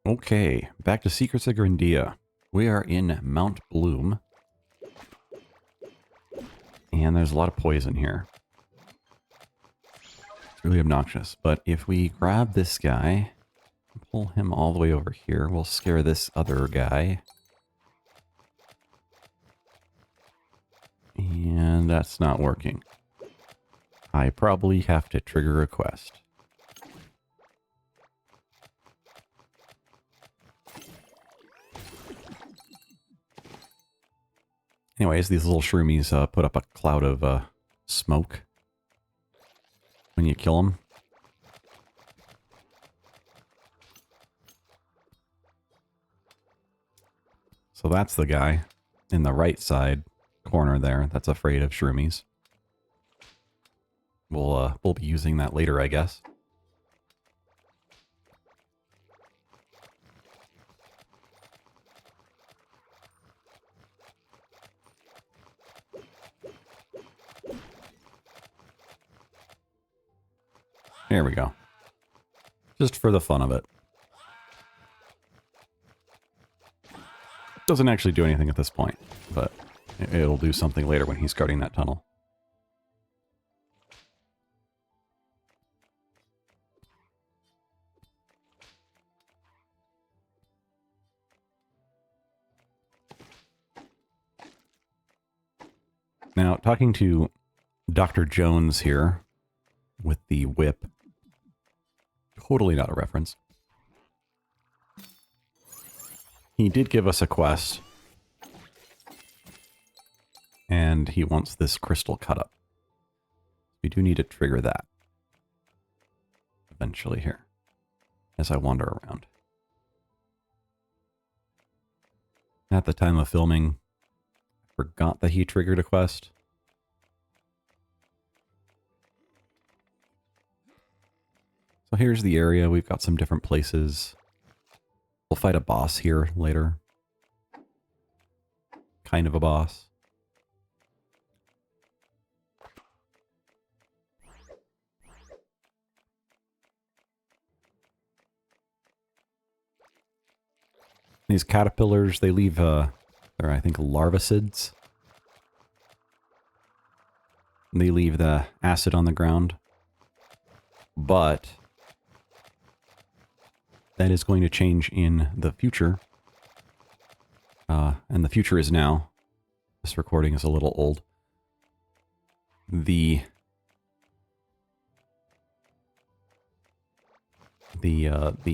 Okay, back to Secrets of Grindea. We are in Mount Bloom. And there's a lot of poison here. It's really obnoxious. But if we grab this guy, pull him all the way over here, we'll scare this other guy. And that's not working. I probably have to trigger a quest. Anyways, these little shroomies put up a cloud of smoke when you kill them. So that's the guy in the right side corner there that's afraid of shroomies. We'll be using that later, I guess. There we go. Just for the fun of it. Doesn't actually do anything at this point, but it'll do something later when he's guarding that tunnel. Now, talking to Dr. Jones here with the whip. Totally not a reference. He did give us a quest. And he wants this crystal cut up. We do need to trigger that. Eventually here. As I wander around. At the time of filming, I forgot that he triggered a quest. So here's the area. We've got some different places. We'll fight a boss here later. Kind of a boss. These caterpillars, they leave, they're, I think, larvacids. And they leave the acid on the ground. But that is going to change in the future. And the future is now. This recording is a little old. The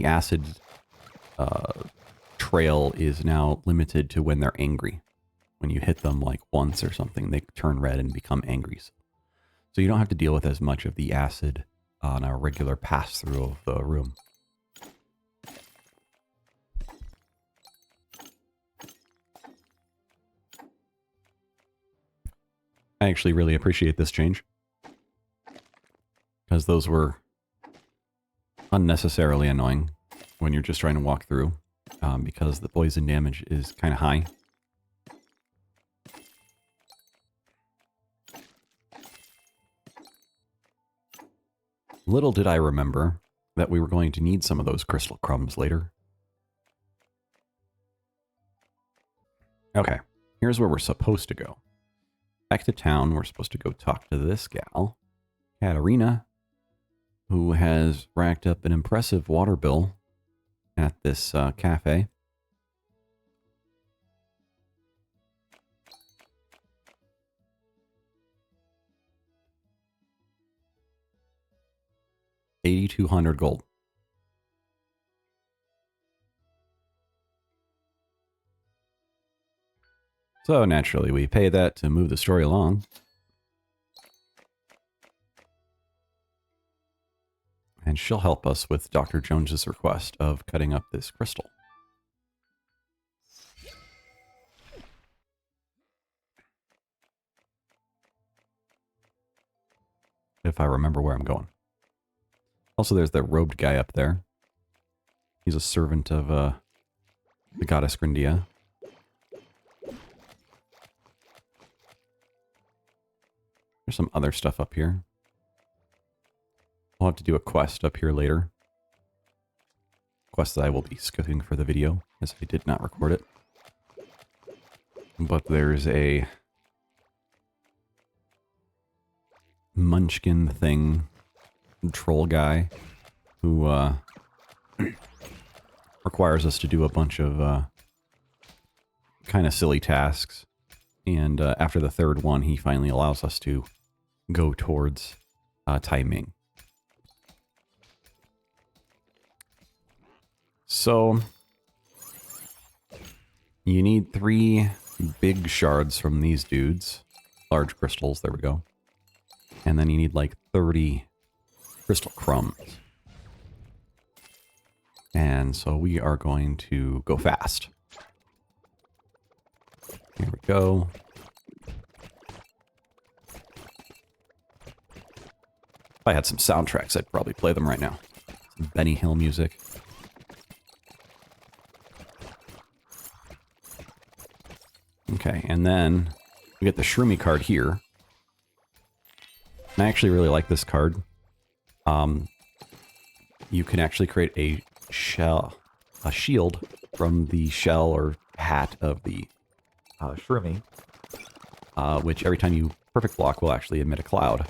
acid trail is now limited to when they're angry. When you hit them like once or something, they turn red and become angry. So you don't have to deal with as much of the acid on a regular pass-through of the room. I actually really appreciate this change. Because those were unnecessarily annoying when you're just trying to walk through. Because the poison damage is kind of high. Little did I remember that we were going to need some of those crystal crumbs later. Okay, here's where we're supposed to go. Back to town, we're supposed to go talk to this gal, Katarina, who has racked up an impressive water bill at this cafe. $8,200 gold. So naturally, we pay that to move the story along. And she'll help us with Dr. Jones's request of cutting up this crystal. If I remember where I'm going. Also, there's that robed guy up there. He's a servant of the goddess Grindea. There's some other stuff up here. We'll have to do a quest up here later. quest that I will be skipping for the video, as I did not record it. But there's a munchkin thing, troll guy, who requires us to do a bunch of kind of silly tasks. And after the third one, he finally allows us to go towards timing. So, you need 3 big shards from these dudes. Large crystals, there we go. And then you need like 30 crystal crumbs. And so we are going to go fast. Here we go. If I had some soundtracks, I'd probably play them right now. Some Benny Hill music. Okay, and then we get the Shroomy card here. And I actually really like this card. You can actually create a shield from the shell or hat of the Shroomy, which every time you perfect block will actually emit a cloud,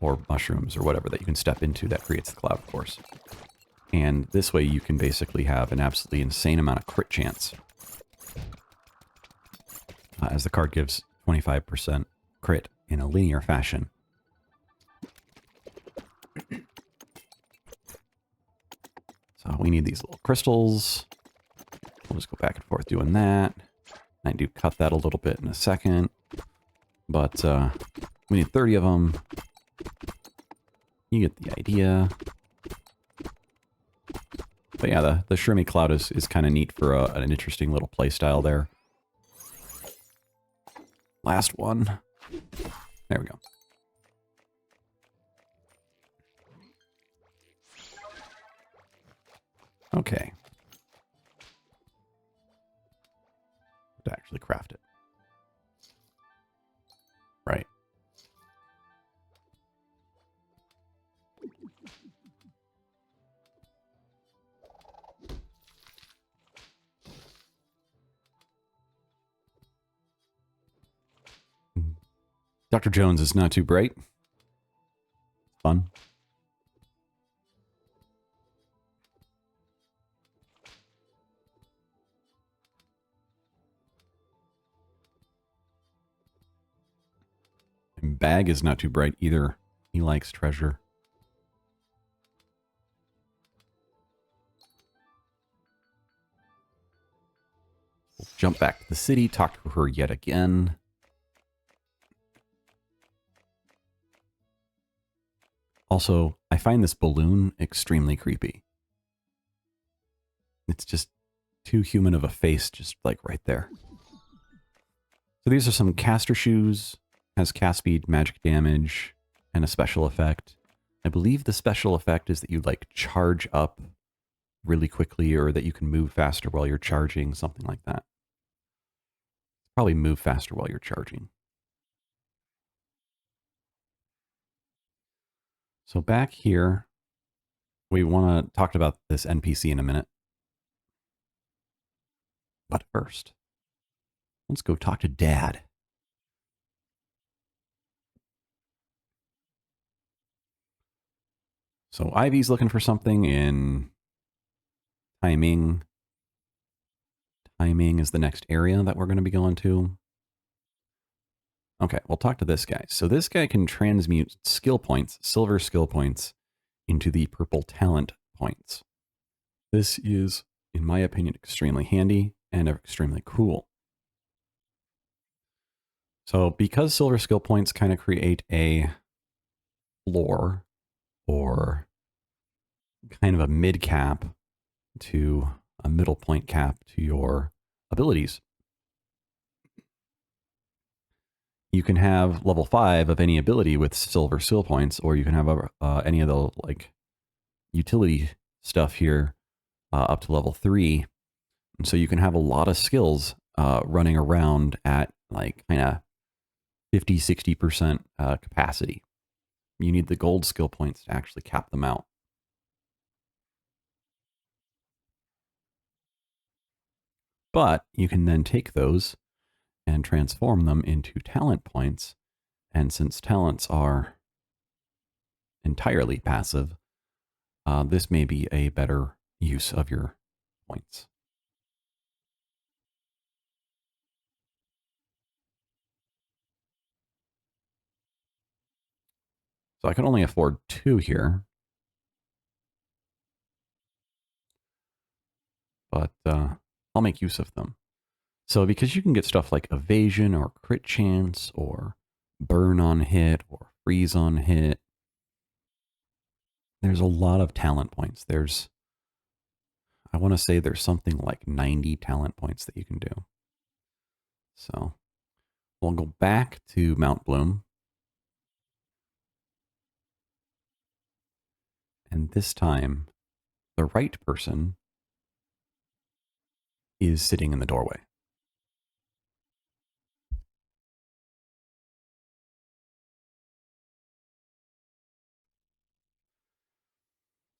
or mushrooms, or whatever that you can step into that creates the cloud, of course. And this way you can basically have an absolutely insane amount of crit chance. As the card gives 25% crit in a linear fashion. So we need these little crystals. We'll just go back and forth doing that. I do cut that a little bit in a second. But we need 30 of them. You get the idea. But yeah, the Shroomy Cloud is kind of neat for an interesting little playstyle there. Last one. There we go. Okay. To actually craft it. Right. Dr. Jones is not too bright. Fun. And Bag is not too bright either. He likes treasure. We'll jump back to the city, talk to her yet again. Also, I find this balloon extremely creepy. It's just too human of a face, just like right there. So these are some caster shoes. Has cast speed, magic damage, and a special effect. I believe the special effect is that you like charge up really quickly, or that you can move faster while you're charging, something like that. Probably move faster while you're charging. So back here, we want to talk about this NPC in a minute. But first, let's go talk to Dad. So Ivy's looking for something in timing. Timing is the next area that we're going to be going to. Okay, we'll talk to this guy. So this guy can transmute skill points, silver skill points, into the purple talent points. This is, in my opinion, extremely handy and extremely cool. So because silver skill points kind of create a floor, or kind of a mid cap to a middle point cap to your abilities, you can have level 5 of any ability with silver skill points, or you can have any of the like utility stuff here up to level 3. And so you can have a lot of skills running around at like kind of 50-60% capacity. You need the gold skill points to actually cap them out. But you can then take those and transform them into talent points. And since talents are entirely passive, this may be a better use of your points. So I can only afford 2 here, but I'll make use of them. So because you can get stuff like evasion or crit chance or burn on hit or freeze on hit, there's a lot of talent points. I want to say there's something like 90 talent points that you can do. So we'll go back to Mount Bloom. And this time, the right person is sitting in the doorway.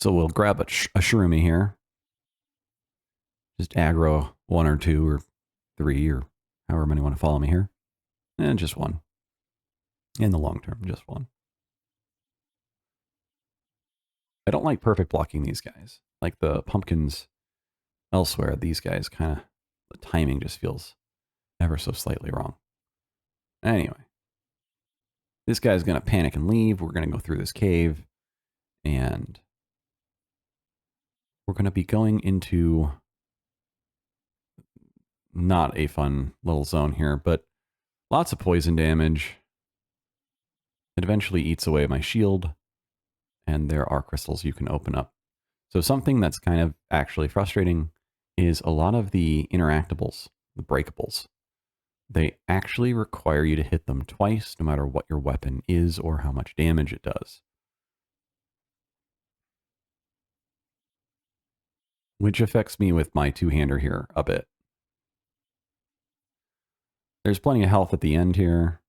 So we'll grab a Shurumi here. Just aggro 1 or 2 or 3 or however many want to follow me here. And just 1. In the long term, just 1. I don't like perfect blocking these guys. Like the pumpkins elsewhere, these guys kind of, the timing just feels ever so slightly wrong. Anyway, this guy's going to panic and leave. We're going to go through this cave and we're going to be going into not a fun little zone here, but lots of poison damage. It eventually eats away my shield, and there are crystals you can open up. So something that's kind of actually frustrating is a lot of the interactables, the breakables. They actually require you to hit them twice, no matter what your weapon is or how much damage it does. Which affects me with my two-hander here a bit. There's plenty of health at the end here.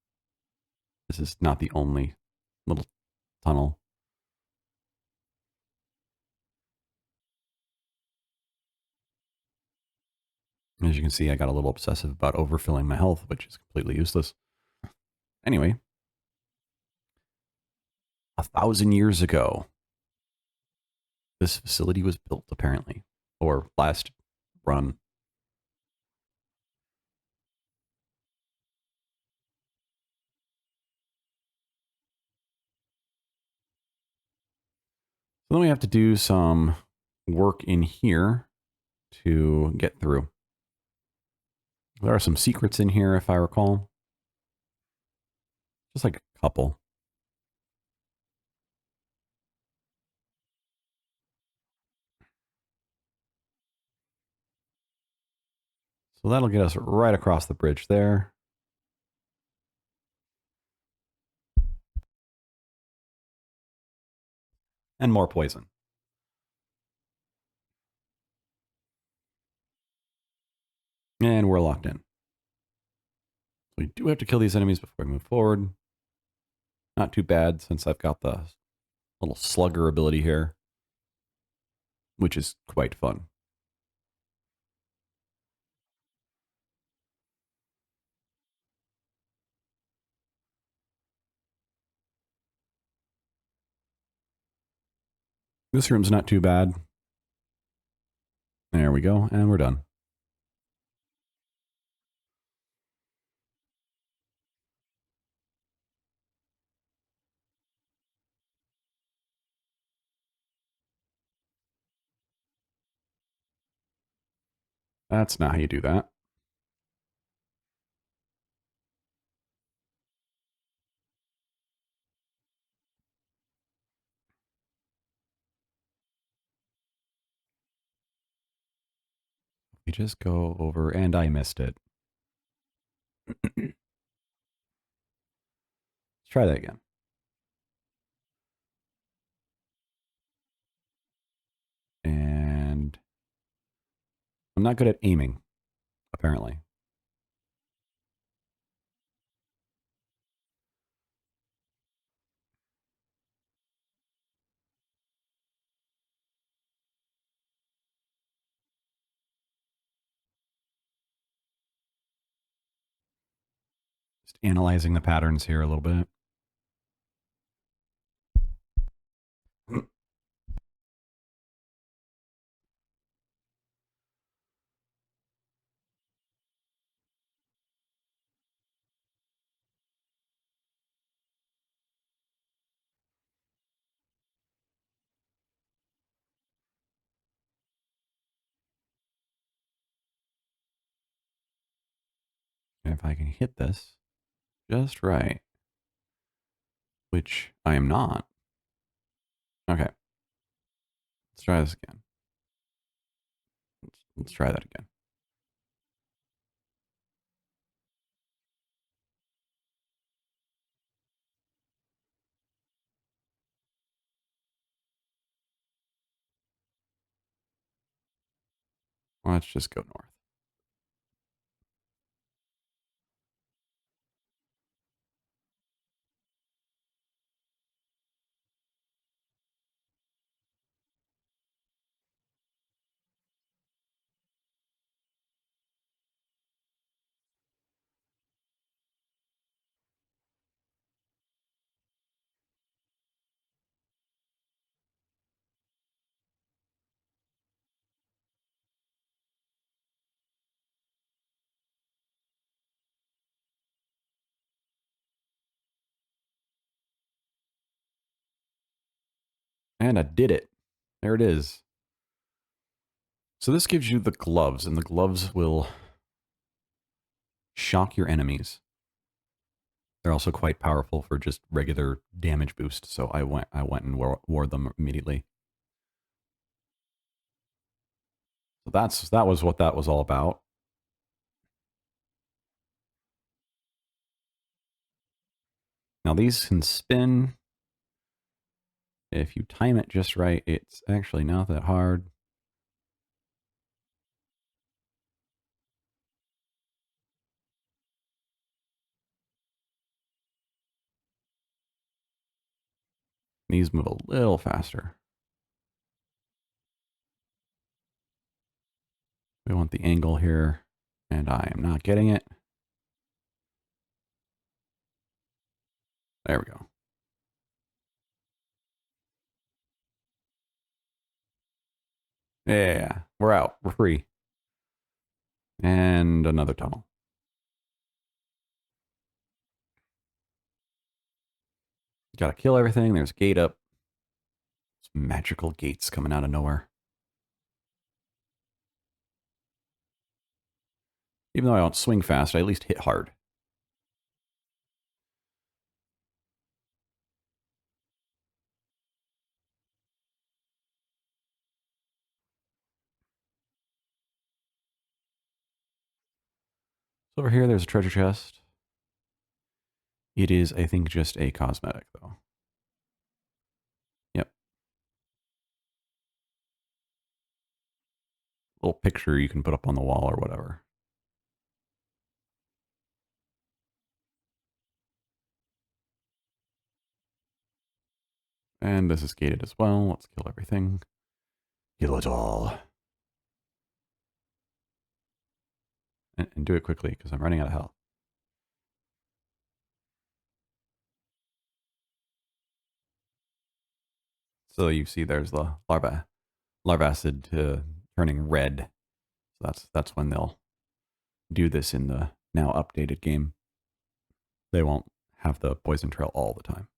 This is not the only little tunnel. As you can see, I got a little obsessive about overfilling my health, which is completely useless. Anyway, 1,000 years ago, this facility was built, apparently, or last run. So then we have to do some work in here to get through. There are some secrets in here, if I recall. Just like a couple. So that'll get us right across the bridge there. And more poison. And we're locked in. We do have to kill these enemies before we move forward. Not too bad, since I've got the little slugger ability here, which is quite fun. This room's not too bad. There we go, and we're done. That's not how you do that. We just go over, and I missed it. Let's try that again. And I'm not good at aiming, apparently. Just analyzing the patterns here a little bit. And if I can hit this just right, which I am not. Okay, let's try this again. Let's try that again. Let's just go north. And I did it. There it is. So this gives you the gloves, and the gloves will shock your enemies. They're also quite powerful for just regular damage boost, so I went and wore them immediately. So that was what that was all about. Now these can spin. If you time it just right, it's actually not that hard. These move a little faster. We want the angle here, and I am not getting it. There we go. Yeah, we're out. We're free. And another tunnel. Gotta kill everything. There's a gate up. Some magical gates coming out of nowhere. Even though I don't swing fast, I at least hit hard. So over here, there's a treasure chest. It is, I think, just a cosmetic, though. Yep. Little picture you can put up on the wall or whatever. And this is gated as well. Let's kill everything. Kill it all. And do it quickly, because I'm running out of health. So you see there's the larvacid turning red. So that's when they'll do this in the now updated game. They won't have the poison trail all the time.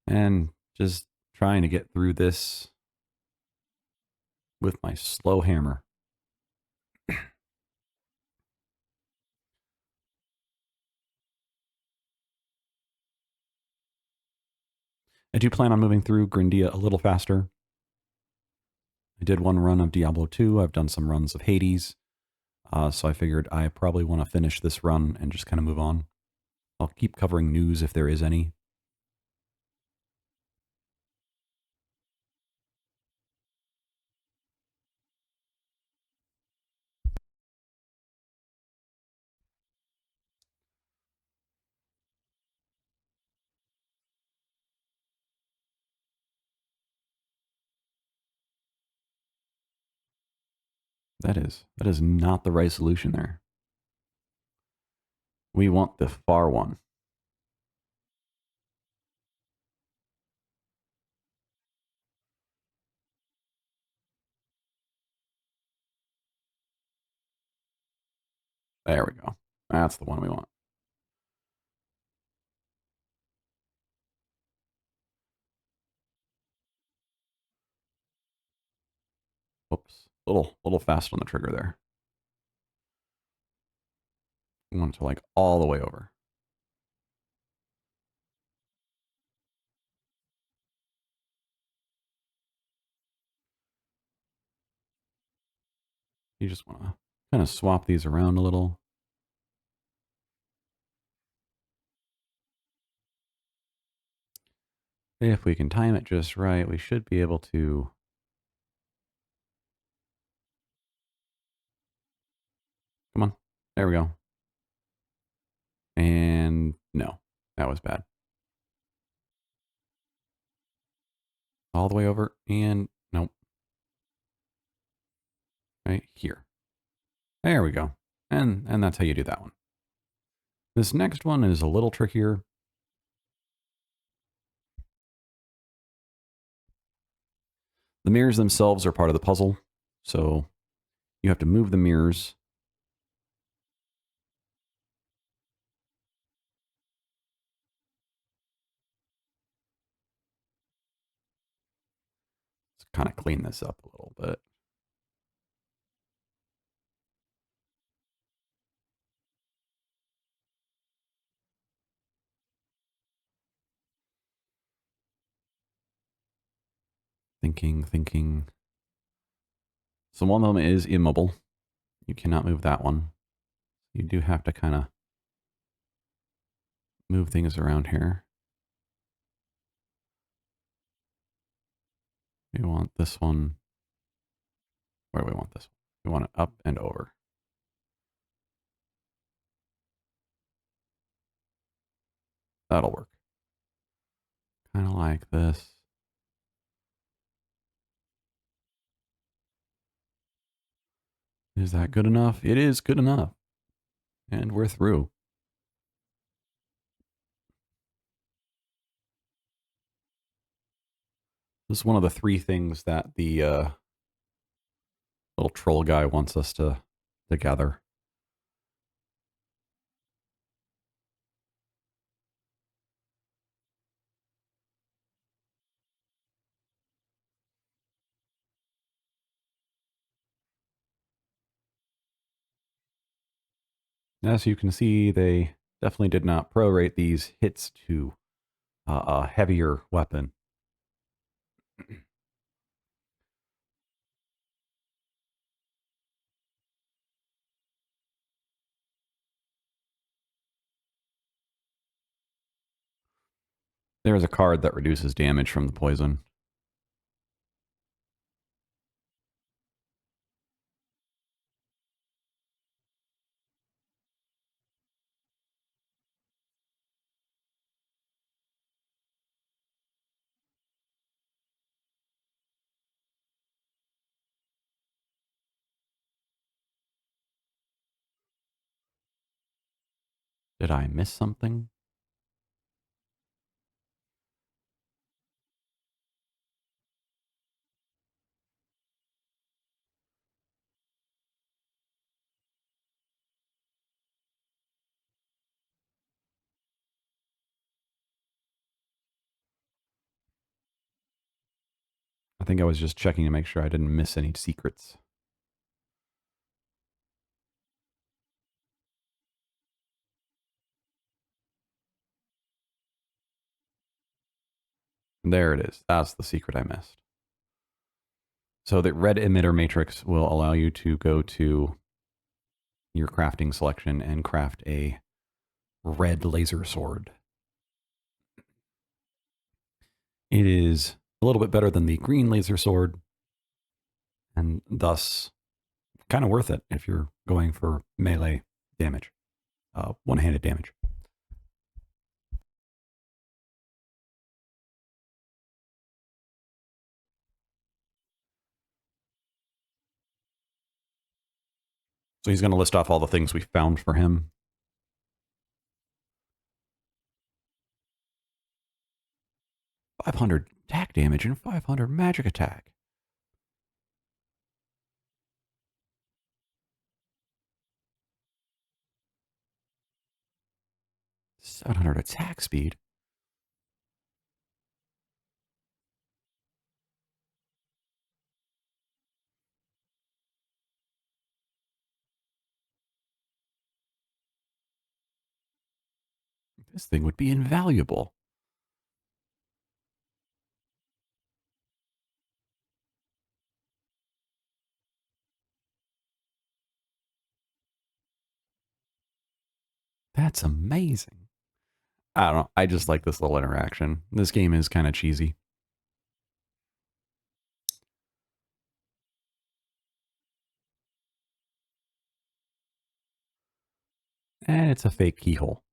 And just trying to get through this with my slow hammer. I do plan on moving through Grindea a little faster. I did one run of Diablo 2. I've done some runs of Hades. So I figured I probably want to finish this run and just kind of move on. I'll keep covering news if there is any. That is not the right solution there. We want the far one. There we go. That's the one we want. Whoops. Little fast on the trigger there. We want it to like all the way over. You just want to kind of swap these around a little. If we can time it just right, we should be able to. Come on. There we go. And no, that was bad. All the way over and nope. Right here. There we go. And that's how you do that one. This next one is a little trickier. The mirrors themselves are part of the puzzle. So you have to move the mirrors. Let's kind of clean this up a little bit. Thinking. So one of them is immobile. You cannot move that one. You do have to kind of move things around here. We want this one. Where do we want this one? We want it up and over. That'll work. Kind of like this. Is that good enough? It is good enough. And we're through. This is one of the three things that the little troll guy wants us to gather. As you can see, they definitely did not prorate these hits to a heavier weapon. There is a card that reduces damage from the poison. Did I miss something? I think I was just checking to make sure I didn't miss any secrets. There it is. That's the secret I missed. So the red emitter matrix will allow you to go to your crafting selection and craft a red laser sword. It is a little bit better than the green laser sword, and thus kind of worth it if you're going for melee damage, one-handed damage. So he's going to list off all the things we found for him. "500 attack damage and 500 magic attack. 700 attack speed. This thing would be invaluable." That's amazing. I don't know. I just like this little interaction. This game is kind of cheesy. And it's a fake keyhole.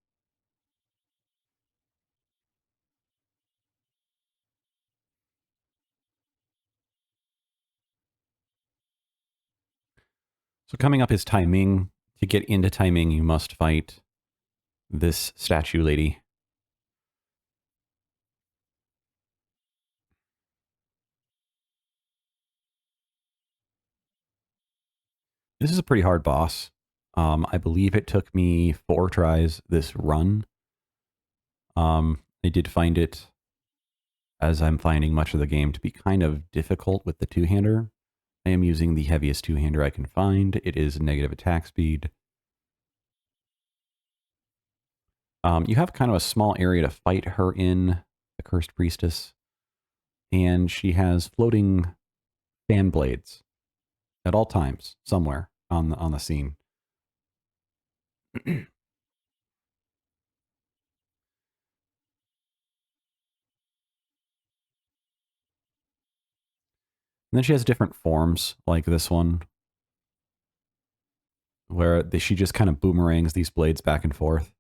So coming up is timing. To get into timing, you must fight this statue lady. This is a pretty hard boss. I believe it took me 4 tries this run. I did find it, as I'm finding much of the game, to be kind of difficult with the two-hander. I am using the heaviest two-hander I can find. It is negative attack speed. You have kind of a small area to fight her in, the Cursed Priestess. And she has floating fan blades at all times, somewhere on the scene. And then she has different forms, like this one, where she just kind of boomerangs these blades back and forth.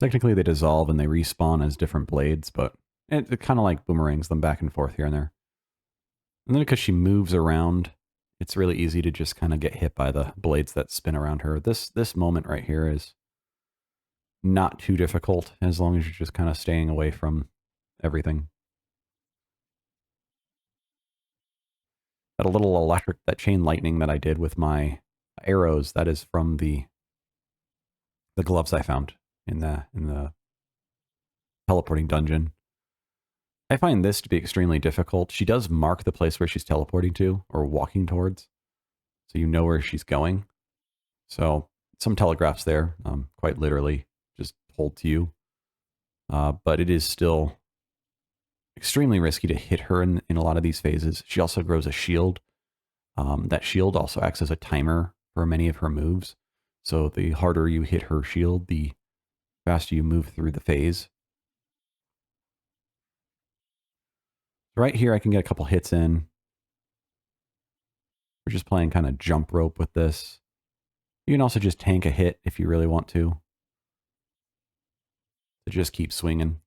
Technically, they dissolve and they respawn as different blades, but it kind of like boomerangs them back and forth here and there. And then because she moves around, it's really easy to just kind of get hit by the blades that spin around her. This moment right here is not too difficult as long as you're just kind of staying away from everything. That little electric, that chain lightning that I did with my arrows, that is from the gloves I found in the teleporting dungeon. I find this to be extremely difficult. She does mark the place where she's teleporting to or walking towards, so you know where she's going. So some telegraphs there, quite literally, just told to you. But it is still extremely risky to hit her in a lot of these phases. She also grows a shield. That shield also acts as a timer for many of her moves. So the harder you hit her shield, the faster you move through the phase. Right here, I can get a couple hits in. We're just playing kind of jump rope with this. You can also just tank a hit if you really want to. To just keep swinging.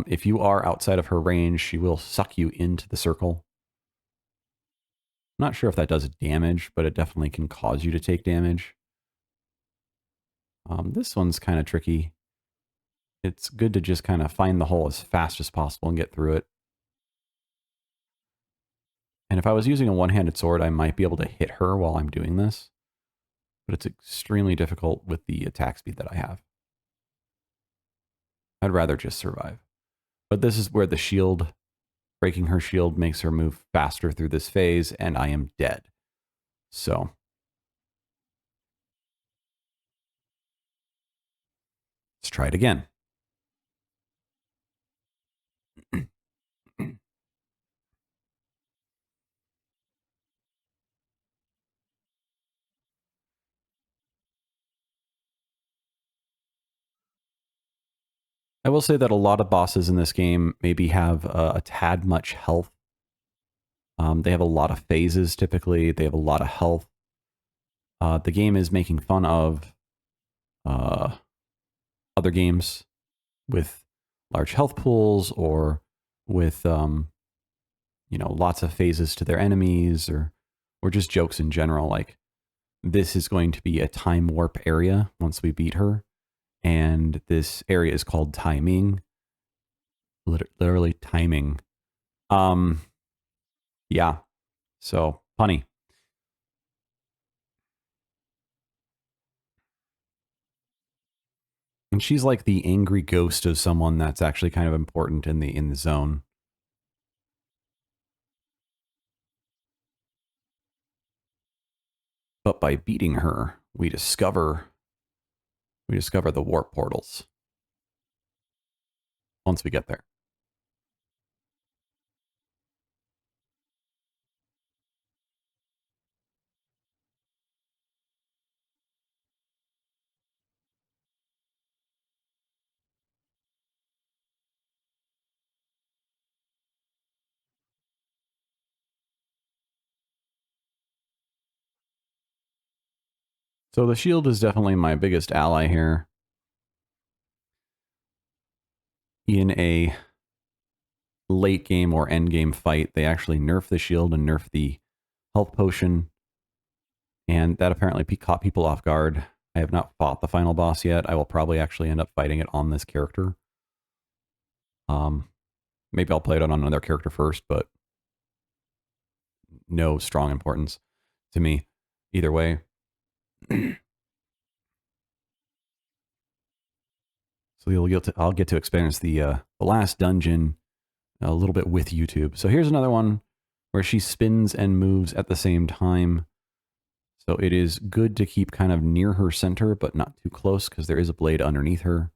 If you are outside of her range, she will suck you into the circle. I'm not sure if that does damage, but it definitely can cause you to take damage. This one's kind of tricky. It's good to just kind of find the hole as fast as possible and get through it. And if I was using a one-handed sword, I might be able to hit her while I'm doing this. But it's extremely difficult with the attack speed that I have. I'd rather just survive. But this is where the shield, breaking her shield, makes her move faster through this phase, and I am dead. So let's try it again. I will say that a lot of bosses in this game maybe have a tad much health. They have a lot of phases typically. They have a lot of health. The game is making fun of other games with large health pools or with lots of phases to their enemies or just jokes in general. Like, this is going to be a time warp area once we beat her, and this area is called timing. Literally timing. Yeah. So punny. And she's like the angry ghost of someone that's actually kind of important in the zone. But by beating her, we discover the warp portals once we get there. So the shield is definitely my biggest ally here. In a late game or end game fight, they actually nerf the shield and nerf the health potion, and that apparently caught people off guard. I have not fought the final boss yet. I will probably actually end up fighting it on this character. Maybe I'll play it on another character first, but no strong importance to me either way. So I'll get to experience the last dungeon a little bit with YouTube. So here's another one where she spins and moves at the same time. So it is good to keep kind of near her center, but not too close because there is a blade underneath her.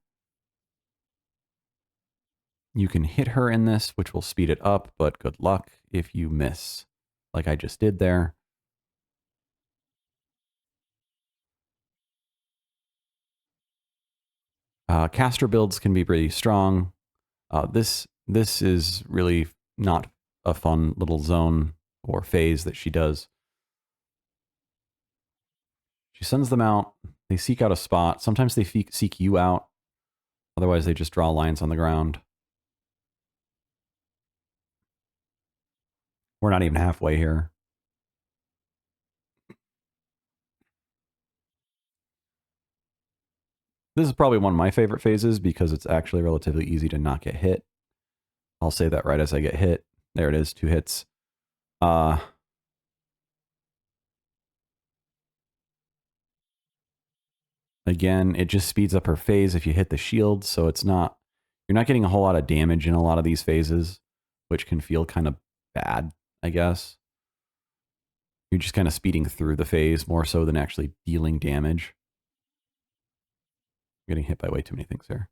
You can hit her in this, which will speed it up, but good luck if you miss, like I just did there. Caster builds can be pretty strong. This is really not a fun little zone or phase that she does. She sends them out. They seek out a spot. Sometimes they seek you out. Otherwise, they just draw lines on the ground. We're not even halfway here. This is probably one of my favorite phases because it's actually relatively easy to not get hit. I'll say that right as I get hit. There it is, 2 hits. Again, it just speeds up her phase if you hit the shield, so you're not getting a whole lot of damage in a lot of these phases, which can feel kind of bad, I guess. You're just kind of speeding through the phase more so than actually dealing damage. I'm getting hit by way too many things here.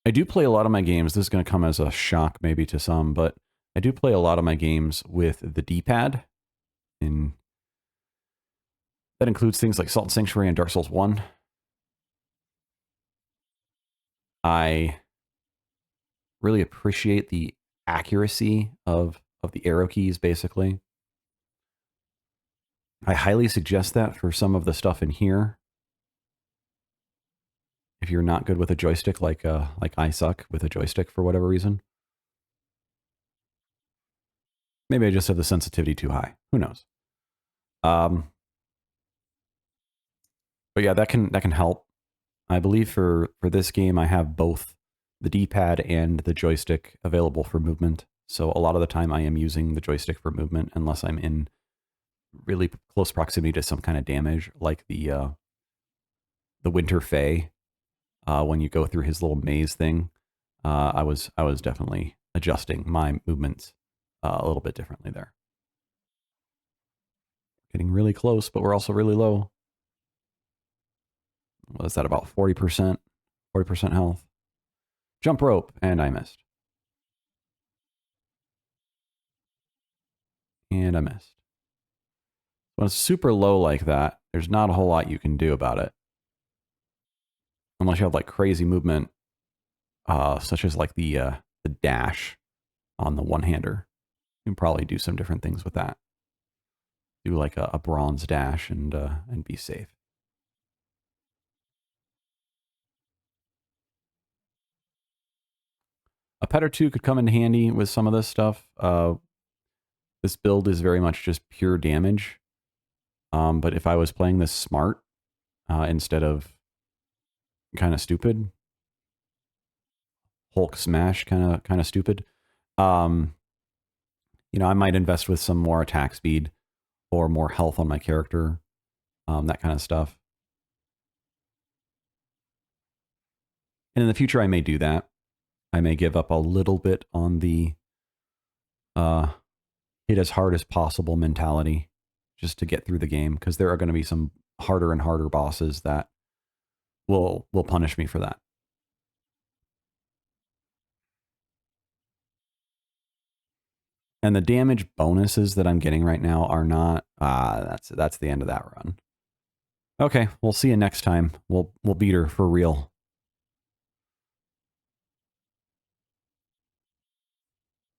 I do play a lot of my games. This is going to come as a shock maybe to some, but I do play a lot of my games with the D-pad. That includes things like Salt and Sanctuary and Dark Souls 1. I really appreciate the accuracy of the arrow keys, basically. I highly suggest that for some of the stuff in here. If you're not good with a joystick, like I suck with a joystick for whatever reason. Maybe I just have the sensitivity too high. Who knows? But yeah, that can help. I believe for this game, I have both the D-pad and the joystick available for movement. So a lot of the time I am using the joystick for movement unless I'm in really close proximity to some kind of damage, like the Winter Fae. When you go through his little maze thing, I was definitely adjusting my movements a little bit differently there. Getting really close, but we're also really low. What is that, about 40%? 40% health. Jump rope, and I missed. And I missed. When it's super low like that, there's not a whole lot you can do about it. Unless you have like crazy movement, such as like the dash on the one-hander. You can probably do some different things with that. do like a bronze dash and be safe. A pet or two could come in handy with some of this stuff. This build is very much just pure damage. But if I was playing this smart instead of kind of stupid, Hulk smash kind of stupid, you know, I might invest with some more attack speed or more health on my character, that kind of stuff. And in the future, I may do that. I may give up a little bit on the hit as hard as possible mentality just to get through the game, because there are going to be some harder and harder bosses that will punish me for that. And the damage bonuses that I'm getting right now are not. That's the end of that run. Okay, we'll see you next time. We'll beat her for real.